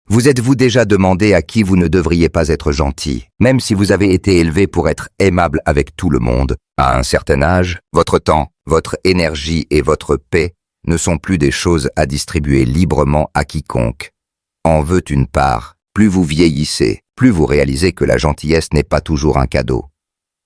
Vous êtes-vous déjà demandé à qui vous ne devriez pas être gentil, même si vous avez été élevé pour être aimable avec tout le monde? À un certain âge, votre temps, votre énergie et votre paix ne sont plus des choses à distribuer librement à quiconque en veut une part. Plus vous vieillissez, plus vous réalisez que la gentillesse n'est pas toujours un cadeau.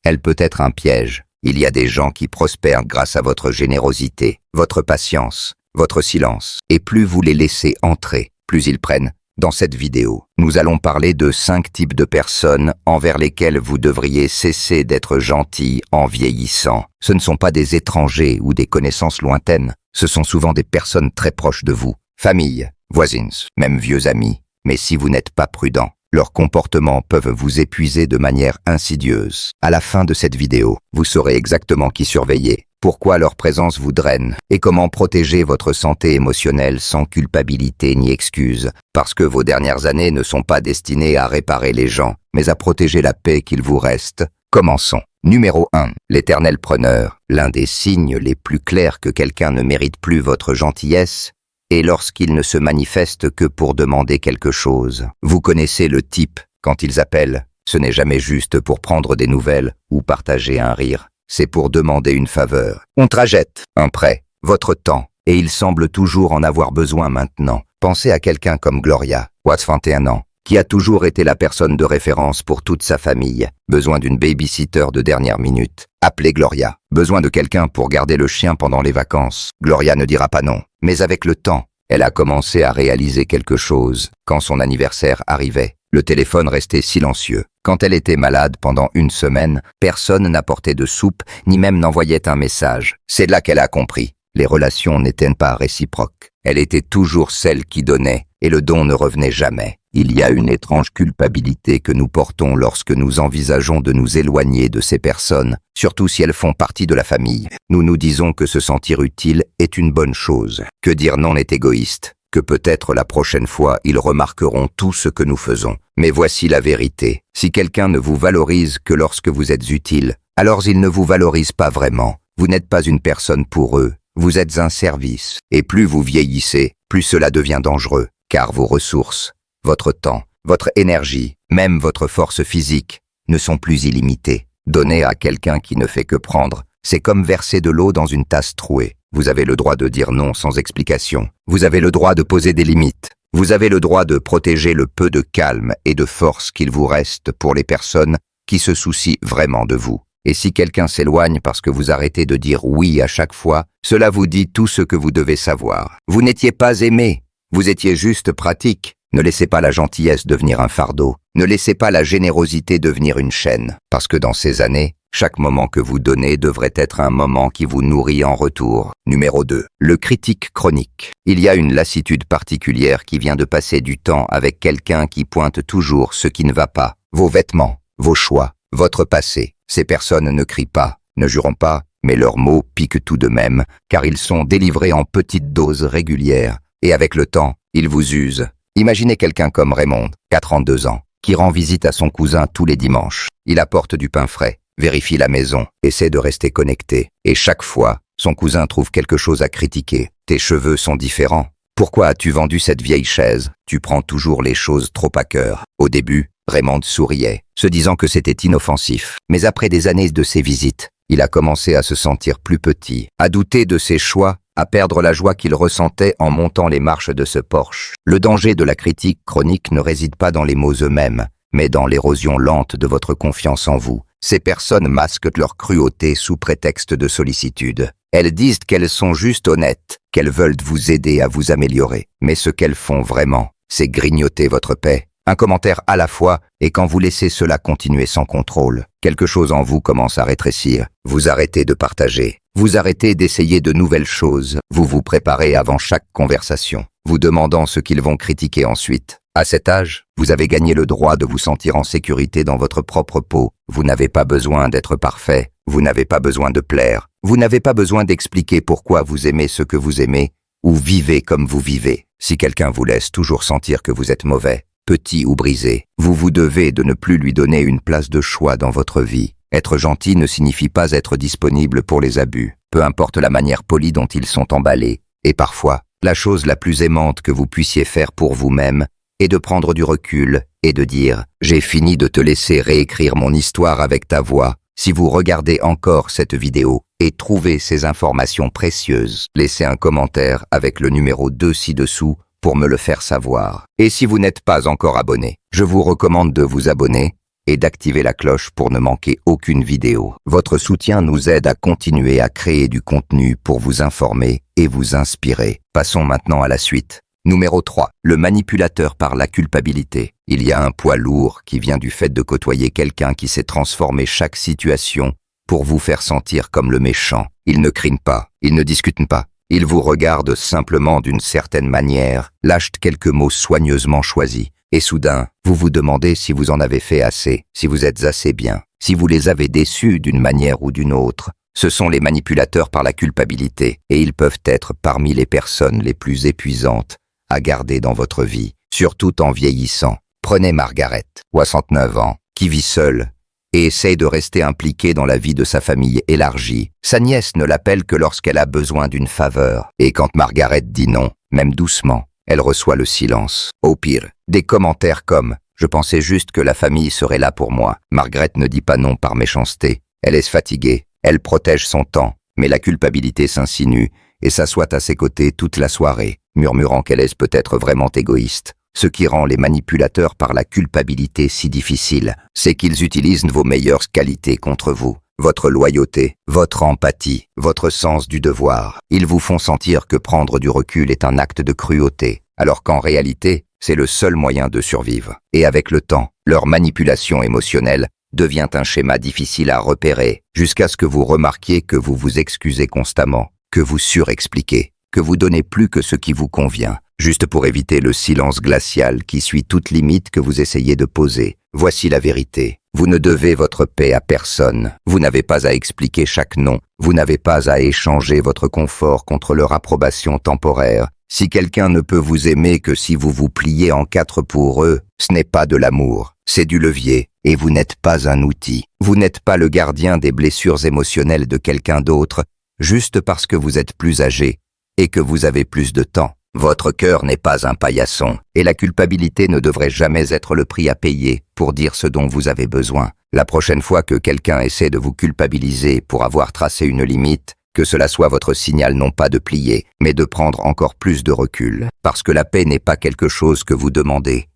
Elle peut être un piège. Il y a des gens qui prospèrent grâce à votre générosité, votre patience, votre silence. Et plus vous les laissez entrer, plus ils prennent. Dans cette vidéo, nous allons parler de 5 types de personnes envers lesquelles vous devriez cesser d'être gentil en vieillissant. Ce ne sont pas des étrangers ou des connaissances lointaines. Ce sont souvent des personnes très proches de vous. Famille, voisines, même vieux amis. Mais si vous n'êtes pas prudent, leurs comportements peuvent vous épuiser de manière insidieuse. À la fin de cette vidéo, vous saurez exactement qui surveiller, pourquoi leur présence vous draine et comment protéger votre santé émotionnelle sans culpabilité ni excuse, parce que vos dernières années ne sont pas destinées à réparer les gens, mais à protéger la paix qu'il vous reste. Commençons. Numéro 1. L'éternel preneur. L'un des signes les plus clairs que quelqu'un ne mérite plus votre gentillesse est lorsqu'il ne se manifeste que pour demander quelque chose. Vous connaissez le type, quand ils appellent, ce n'est jamais juste pour prendre des nouvelles ou partager un rire. C'est pour demander une faveur. On trajette un prêt, votre temps, et il semble toujours en avoir besoin maintenant. Pensez à quelqu'un comme Gloria, 21 ans, qui a toujours été la personne de référence pour toute sa famille. Besoin d'une babysitter de dernière minute. Appelez Gloria. Besoin de quelqu'un pour garder le chien pendant les vacances. Gloria ne dira pas non. Mais avec le temps, elle a commencé à réaliser quelque chose. Quand son anniversaire arrivait, le téléphone restait silencieux. Quand elle était malade pendant une semaine, personne n'apportait de soupe, ni même n'envoyait un message. C'est là qu'elle a compris. Les relations n'étaient pas réciproques. Elle était toujours celle qui donnait, et le don ne revenait jamais. Il y a une étrange culpabilité que nous portons lorsque nous envisageons de nous éloigner de ces personnes, surtout si elles font partie de la famille. Nous nous disons que se sentir utile est une bonne chose, que dire non est égoïste, que peut-être la prochaine fois ils remarqueront tout ce que nous faisons. Mais voici la vérité. Si quelqu'un ne vous valorise que lorsque vous êtes utile, alors il ne vous valorise pas vraiment. Vous n'êtes pas une personne pour eux, vous êtes un service. Et plus vous vieillissez, plus cela devient dangereux, car vos ressources, votre temps, votre énergie, même votre force physique, ne sont plus illimitées. Donner à quelqu'un qui ne fait que prendre, c'est comme verser de l'eau dans une tasse trouée. Vous avez le droit de dire non sans explication. Vous avez le droit de poser des limites. Vous avez le droit de protéger le peu de calme et de force qu'il vous reste pour les personnes qui se soucient vraiment de vous. Et si quelqu'un s'éloigne parce que vous arrêtez de dire oui à chaque fois, cela vous dit tout ce que vous devez savoir. Vous n'étiez pas aimé, vous étiez juste pratique. Ne laissez pas la gentillesse devenir un fardeau. Ne laissez pas la générosité devenir une chaîne. Parce que dans ces années, chaque moment que vous donnez devrait être un moment qui vous nourrit en retour. Numéro 2. Le critique chronique. Il y a une lassitude particulière qui vient de passer du temps avec quelqu'un qui pointe toujours ce qui ne va pas. Vos vêtements, vos choix, votre passé. Ces personnes ne crient pas, ne jurent pas, mais leurs mots piquent tout de même, car ils sont délivrés en petites doses régulières. Et avec le temps, ils vous usent. Imaginez quelqu'un comme Raymond, 42 ans, qui rend visite à son cousin tous les dimanches. Il apporte du pain frais, vérifie la maison, essaie de rester connecté. Et chaque fois, son cousin trouve quelque chose à critiquer. Tes cheveux sont différents. Pourquoi as-tu vendu cette vieille chaise? Tu prends toujours les choses trop à cœur. Au début, Raymond souriait, se disant que c'était inoffensif. Mais après des années de ses visites, il a commencé à se sentir plus petit, à douter de ses choix, à perdre la joie qu'il ressentait en montant les marches de ce Porsche. Le danger de la critique chronique ne réside pas dans les mots eux-mêmes, mais dans l'érosion lente de votre confiance en vous. Ces personnes masquent leur cruauté sous prétexte de sollicitude. Elles disent qu'elles sont juste honnêtes, qu'elles veulent vous aider à vous améliorer. Mais ce qu'elles font vraiment, c'est grignoter votre paix. Un commentaire à la fois, et quand vous laissez cela continuer sans contrôle, quelque chose en vous commence à rétrécir. Vous arrêtez de partager. Vous arrêtez d'essayer de nouvelles choses. Vous vous préparez avant chaque conversation, vous demandant ce qu'ils vont critiquer ensuite. À cet âge, vous avez gagné le droit de vous sentir en sécurité dans votre propre peau. Vous n'avez pas besoin d'être parfait. Vous n'avez pas besoin de plaire. Vous n'avez pas besoin d'expliquer pourquoi vous aimez ce que vous aimez ou vivez comme vous vivez. Si quelqu'un vous laisse toujours sentir que vous êtes mauvais, petit ou brisé, vous vous devez de ne plus lui donner une place de choix dans votre vie. Être gentil ne signifie pas être disponible pour les abus, peu importe la manière polie dont ils sont emballés. Et parfois, la chose la plus aimante que vous puissiez faire pour vous-même et de prendre du recul et de dire « J'ai fini de te laisser réécrire mon histoire avec ta voix. Si vous regardez encore cette vidéo et trouvez ces informations précieuses, laissez un commentaire avec le numéro 2 ci-dessous pour me le faire savoir. Et si vous n'êtes pas encore abonné, je vous recommande de vous abonner et d'activer la cloche pour ne manquer aucune vidéo. Votre soutien nous aide à continuer à créer du contenu pour vous informer et vous inspirer. Passons maintenant à la suite. Numéro 3. Le manipulateur par la culpabilité. Il y a un poids lourd qui vient du fait de côtoyer quelqu'un qui sait transformer chaque situation pour vous faire sentir comme le méchant. Il ne crine pas, il ne discute pas. Il vous regarde simplement d'une certaine manière, lâche quelques mots soigneusement choisis. Et soudain, vous vous demandez si vous en avez fait assez, si vous êtes assez bien, si vous les avez déçus d'une manière ou d'une autre. Ce sont les manipulateurs par la culpabilité, et ils peuvent être parmi les personnes les plus épuisantes à garder dans votre vie, surtout en vieillissant. Prenez Margaret, 69 ans, qui vit seule et essaye de rester impliquée dans la vie de sa famille élargie. Sa nièce ne l'appelle que lorsqu'elle a besoin d'une faveur, et quand Margaret dit non, même doucement, elle reçoit le silence. Au pire, des commentaires comme « Je pensais juste que la famille serait là pour moi ». Margaret ne dit pas non par méchanceté. Elle est fatiguée, elle protège son temps, mais la culpabilité s'insinue et s'assoit à ses côtés toute la soirée, murmurant qu'elle est peut-être vraiment égoïste. Ce qui rend les manipulateurs par la culpabilité si difficiles, c'est qu'ils utilisent vos meilleures qualités contre vous. Votre loyauté, votre empathie, votre sens du devoir. Ils vous font sentir que prendre du recul est un acte de cruauté, alors qu'en réalité, c'est le seul moyen de survivre. Et avec le temps, leur manipulation émotionnelle devient un schéma difficile à repérer, jusqu'à ce que vous remarquiez que vous vous excusez constamment, que vous surexpliquez, que vous donnez plus que ce qui vous convient, juste pour éviter le silence glacial qui suit toute limite que vous essayez de poser. Voici la vérité. Vous ne devez votre paix à personne. Vous n'avez pas à expliquer chaque non. Vous n'avez pas à échanger votre confort contre leur approbation temporaire. Si quelqu'un ne peut vous aimer que si vous vous pliez en quatre pour eux, ce n'est pas de l'amour, c'est du levier, et vous n'êtes pas un outil. Vous n'êtes pas le gardien des blessures émotionnelles de quelqu'un d'autre, juste parce que vous êtes plus âgé et que vous avez plus de temps. Votre cœur n'est pas un paillasson, et la culpabilité ne devrait jamais être le prix à payer pour dire ce dont vous avez besoin. La prochaine fois que quelqu'un essaie de vous culpabiliser pour avoir tracé une limite, que cela soit votre signal non pas de plier, mais de prendre encore plus de recul. Parce que la paix n'est pas quelque chose que vous demandez,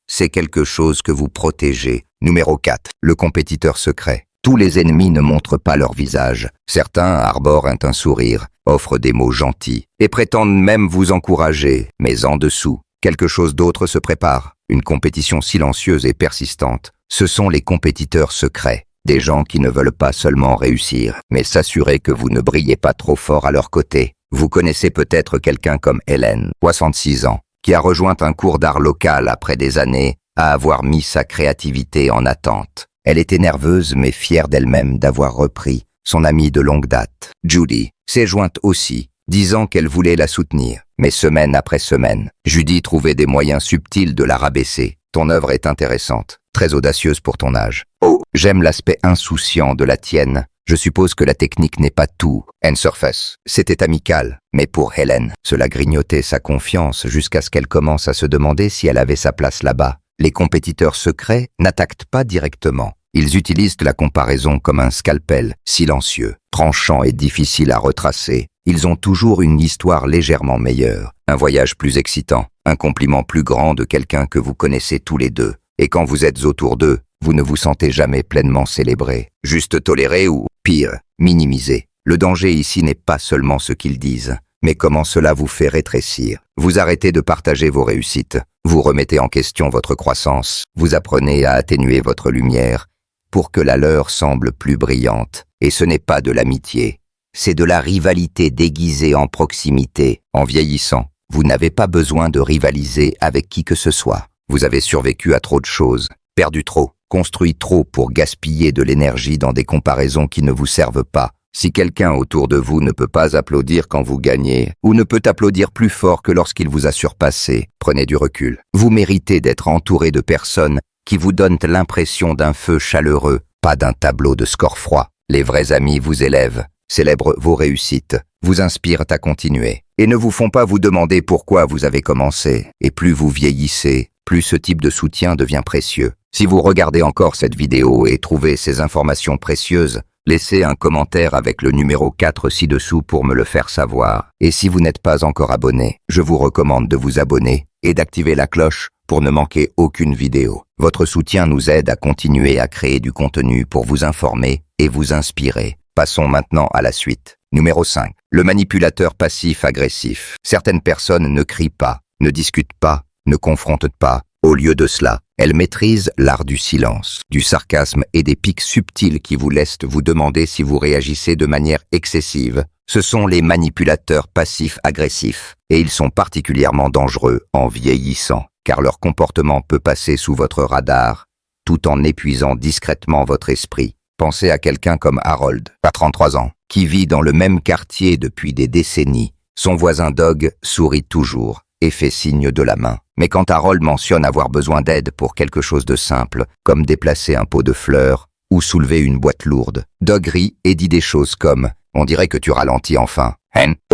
c'est quelque chose que vous protégez. Numéro 4. Le compétiteur secret. Tous les ennemis ne montrent pas leur visage. Certains arborent un sourire, offrent des mots gentils et prétendent même vous encourager, mais en dessous, quelque chose d'autre se prépare. Une compétition silencieuse et persistante. Ce sont les compétiteurs secrets. Des gens qui ne veulent pas seulement réussir, mais s'assurer que vous ne brillez pas trop fort à leur côté. Vous connaissez peut-être quelqu'un comme Hélène, 66 ans, qui a rejoint un cours d'art local après des années à avoir mis sa créativité en attente. Elle était nerveuse mais fière d'elle-même d'avoir repris son amie de longue date. Judy s'est jointe aussi, disant qu'elle voulait la soutenir. Mais semaine après semaine, Judy trouvait des moyens subtils de la rabaisser. Ton œuvre est intéressante, très audacieuse pour ton âge. Oh, j'aime l'aspect insouciant de la tienne. Je suppose que la technique n'est pas tout. And surface. C'était amical, mais pour Hélène, cela grignotait sa confiance jusqu'à ce qu'elle commence à se demander si elle avait sa place là-bas. Les compétiteurs secrets n'attaquent pas directement. Ils utilisent la comparaison comme un scalpel, silencieux, tranchant et difficile à retracer. Ils ont toujours une histoire légèrement meilleure, un voyage plus excitant, un compliment plus grand de quelqu'un que vous connaissez tous les deux. Et quand vous êtes autour d'eux, vous ne vous sentez jamais pleinement célébré, juste toléré ou, pire, minimisé. Le danger ici n'est pas seulement ce qu'ils disent, mais comment cela vous fait rétrécir. Vous arrêtez de partager vos réussites, vous remettez en question votre croissance, vous apprenez à atténuer votre lumière pour que la leur semble plus brillante. Et ce n'est pas de l'amitié, c'est de la rivalité déguisée en proximité. En vieillissant, vous n'avez pas besoin de rivaliser avec qui que ce soit. Vous avez survécu à trop de choses, perdu trop, construit trop pour gaspiller de l'énergie dans des comparaisons qui ne vous servent pas. Si quelqu'un autour de vous ne peut pas applaudir quand vous gagnez, ou ne peut applaudir plus fort que lorsqu'il vous a surpassé, prenez du recul. Vous méritez d'être entouré de personnes qui vous donnent l'impression d'un feu chaleureux, pas d'un tableau de score froid. Les vrais amis vous élèvent, célèbrent vos réussites, vous inspirent à continuer, et ne vous font pas vous demander pourquoi vous avez commencé. Et plus vous vieillissez, plus ce type de soutien devient précieux. Si vous regardez encore cette vidéo et trouvez ces informations précieuses, laissez un commentaire avec le numéro 4 ci-dessous pour me le faire savoir. Et si vous n'êtes pas encore abonné, je vous recommande de vous abonner et d'activer la cloche pour ne manquer aucune vidéo. Votre soutien nous aide à continuer à créer du contenu pour vous informer et vous inspirer. Passons maintenant à la suite. Numéro 5. Le manipulateur passif-agressif. Certaines personnes ne crient pas, ne discutent pas, ne confrontent pas. Au lieu de cela, elles maîtrisent l'art du silence, du sarcasme et des pics subtils qui vous laissent vous demander si vous réagissez de manière excessive. Ce sont les manipulateurs passifs-agressifs, et ils sont particulièrement dangereux en vieillissant, car leur comportement peut passer sous votre radar, tout en épuisant discrètement votre esprit. Pensez à quelqu'un comme Harold, à 33 ans, qui vit dans le même quartier depuis des décennies. Son voisin Doug sourit toujours et fait signe de la main. Mais quand Harold mentionne avoir besoin d'aide pour quelque chose de simple, comme déplacer un pot de fleurs ou soulever une boîte lourde, Doug rit et dit des choses comme « On dirait que tu ralentis enfin.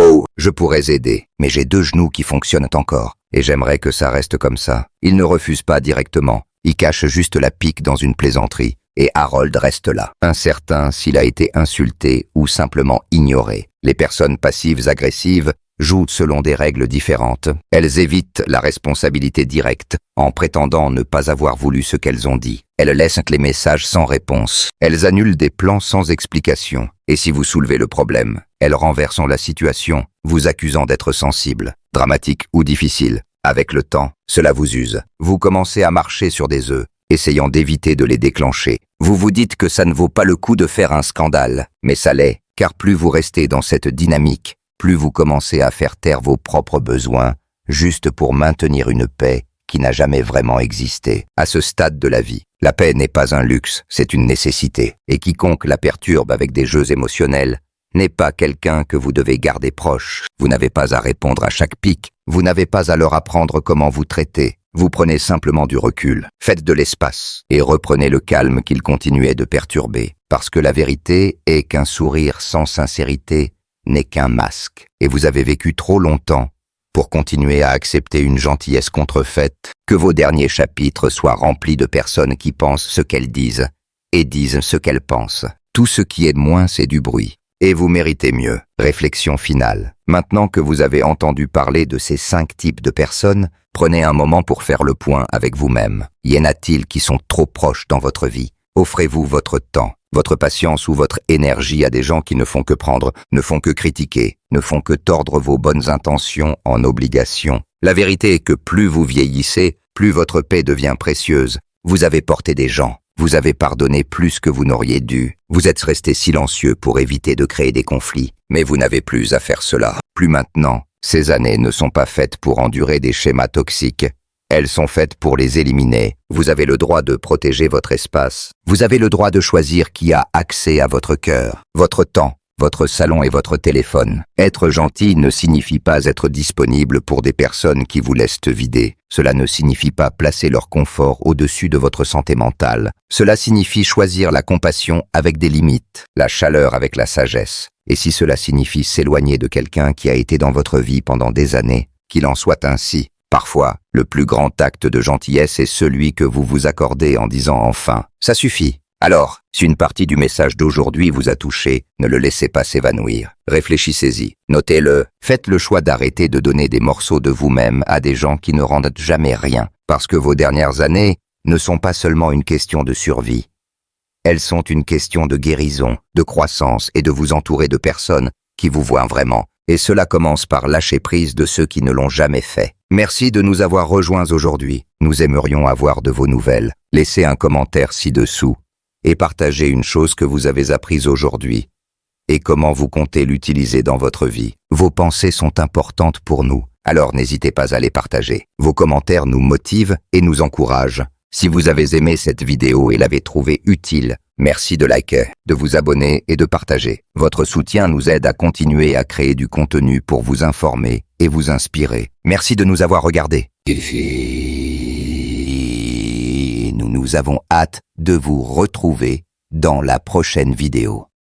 Oh, je pourrais aider, mais j'ai 2 genoux qui fonctionnent encore, et j'aimerais que ça reste comme ça. » Il ne refuse pas directement, il cache juste la pique dans une plaisanterie. Et Harold reste là, incertain s'il a été insulté ou simplement ignoré. Les personnes passives-agressives jouent selon des règles différentes. Elles évitent la responsabilité directe en prétendant ne pas avoir voulu ce qu'elles ont dit. Elles laissent les messages sans réponse. Elles annulent des plans sans explication. Et si vous soulevez le problème, elles renversent la situation, vous accusant d'être sensible, dramatique ou difficile. Avec le temps, cela vous use. Vous commencez à marcher sur des œufs, essayant d'éviter de les déclencher. Vous vous dites que ça ne vaut pas le coup de faire un scandale, mais ça l'est, car plus vous restez dans cette dynamique, plus vous commencez à faire taire vos propres besoins, juste pour maintenir une paix qui n'a jamais vraiment existé. À ce stade de la vie, la paix n'est pas un luxe, c'est une nécessité, et quiconque la perturbe avec des jeux émotionnels n'est pas quelqu'un que vous devez garder proche. Vous n'avez pas à répondre à chaque pic, vous n'avez pas à leur apprendre comment vous traiter. Vous prenez simplement du recul, faites de l'espace et reprenez le calme qu'il continuait de perturber. Parce que la vérité est qu'un sourire sans sincérité n'est qu'un masque. Et vous avez vécu trop longtemps pour continuer à accepter une gentillesse contrefaite, que vos derniers chapitres soient remplis de personnes qui pensent ce qu'elles disent et disent ce qu'elles pensent. Tout ce qui est de moins, c'est du bruit. Et vous méritez mieux. Réflexion finale. Maintenant que vous avez entendu parler de ces 5 types de personnes, prenez un moment pour faire le point avec vous-même. Y en a-t-il qui sont trop proches dans votre vie? Offrez-vous votre temps, votre patience ou votre énergie à des gens qui ne font que prendre, ne font que critiquer, ne font que tordre vos bonnes intentions en obligation. La vérité est que plus vous vieillissez, plus votre paix devient précieuse. Vous avez porté des gens. Vous avez pardonné plus que vous n'auriez dû. Vous êtes resté silencieux pour éviter de créer des conflits. Mais vous n'avez plus à faire cela. Plus maintenant. Ces années ne sont pas faites pour endurer des schémas toxiques. Elles sont faites pour les éliminer. Vous avez le droit de protéger votre espace. Vous avez le droit de choisir qui a accès à votre cœur, votre temps, votre salon et votre téléphone. Être gentil ne signifie pas être disponible pour des personnes qui vous laissent vider. Cela ne signifie pas placer leur confort au-dessus de votre santé mentale. Cela signifie choisir la compassion avec des limites, la chaleur avec la sagesse. Et si cela signifie s'éloigner de quelqu'un qui a été dans votre vie pendant des années, qu'il en soit ainsi. Parfois, le plus grand acte de gentillesse est celui que vous vous accordez en disant enfin « ça suffit ». Alors, si une partie du message d'aujourd'hui vous a touché, ne le laissez pas s'évanouir. Réfléchissez-y, notez-le. Faites le choix d'arrêter de donner des morceaux de vous-même à des gens qui ne rendent jamais rien, parce que vos dernières années ne sont pas seulement une question de survie. Elles sont une question de guérison, de croissance et de vous entourer de personnes qui vous voient vraiment. Et cela commence par lâcher prise de ceux qui ne l'ont jamais fait. Merci de nous avoir rejoints aujourd'hui. Nous aimerions avoir de vos nouvelles. Laissez un commentaire ci-dessous et partagez une chose que vous avez apprise aujourd'hui et comment vous comptez l'utiliser dans votre vie. Vos pensées sont importantes pour nous, alors n'hésitez pas à les partager. Vos commentaires nous motivent et nous encouragent. Si vous avez aimé cette vidéo et l'avez trouvée utile, merci de liker, de vous abonner et de partager. Votre soutien nous aide à continuer à créer du contenu pour vous informer et vous inspirer. Merci de nous avoir regardés. Nous avons hâte de vous retrouver dans la prochaine vidéo.